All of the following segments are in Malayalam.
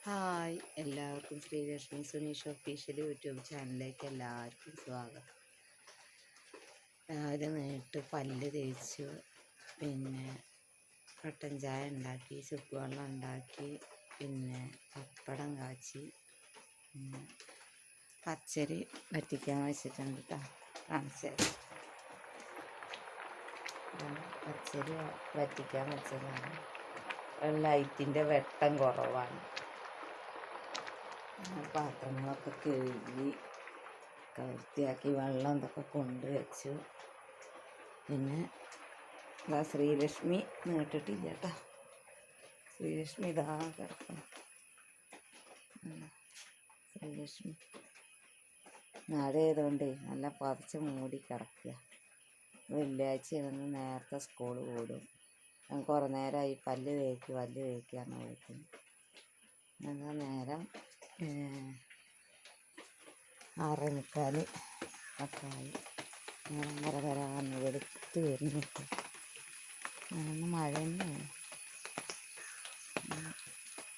ഹായ്, എല്ലാവർക്കും ശ്രീലക്ഷ്മി സുനീഷ് ഒഫീഷ്യൽ യൂട്യൂബ് ചാനലിലേക്ക് എല്ലാവർക്കും സ്വാഗതം. രാവിലെ നേരിട്ട് പല്ല് തേച്ചു, പിന്നെ കട്ടൻ ചായ ഉണ്ടാക്കി, ചുക്ക് വെള്ളം ഉണ്ടാക്കി, പിന്നെ പപ്പടം കാച്ചി, പച്ചരി വറ്റിക്കാൻ വെച്ചിട്ടുണ്ട് കേട്ടോ. കാണിച്ചത് പച്ചരി വറ്റിക്കാൻ വെച്ചതാണ്. ലൈറ്റിൻ്റെ വെട്ടം കുറവാണ്. പാത്രങ്ങളൊക്കെ കഴുകി വൃത്തിയാക്കി വെള്ളം ഇതൊക്കെ കൊണ്ടുവച്ചു. പിന്നെ ശ്രീലക്ഷ്മി നീട്ടിട്ടില്ല കേട്ടോ. ശ്രീലക്ഷ്മി ഇതാ കിടക്കണം. ശ്രീലക്ഷ്മി നാളെയായതുകൊണ്ട് നല്ല പറിച്ച് മൂടി കിടക്കുക. വെള്ളിയാഴ്ചയാണെന്ന് നേരത്തെ സ്കൂൾ കൂടും. ഞാൻ കുറേ നേരമായി പല്ല് തേക്കാന്ന് വിളിക്കുന്നു. എന്താ നേരം 6:45 ഒക്കെ ആയി. നേരം വരാന്ന് വെളുത്ത് വരുന്നിട്ട് ഞാനൊന്ന് മഴ തന്നെയാണ്.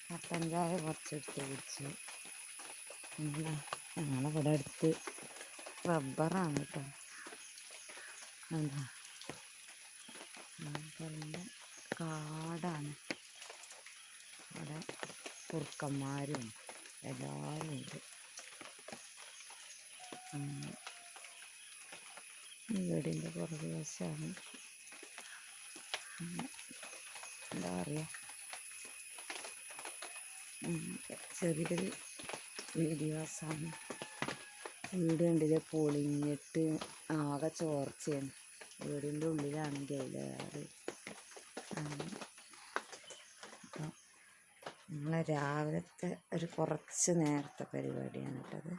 കട്ടൻ ചായ കുറച്ചെടുത്ത് കുടിച്ചു. ഞങ്ങളിവിടെ അടുത്ത് റബ്ബറാണ് കേട്ടോ. എന്താ കാടാണ്. അവിടെ കുറുക്കന്മാരും എല്ലാവരും ഉണ്ട്. വീടിൻ്റെ പുറകു വശമാണ്. എന്താ പറയുക, ചെറിയൊരു വീഡിയോസാണ്. വീട് കണ്ടില്ലേ, പൊളിഞ്ഞിട്ട് ആകെ ചോർച്ചയാണ്. വീടിൻ്റെ ഉള്ളിലാണെങ്കിൽ അതിലേറെ. നമ്മളെ രാവിലത്തെ കുറച്ച് നേരത്തെ പരിപാടിയാണ് കേട്ടത്.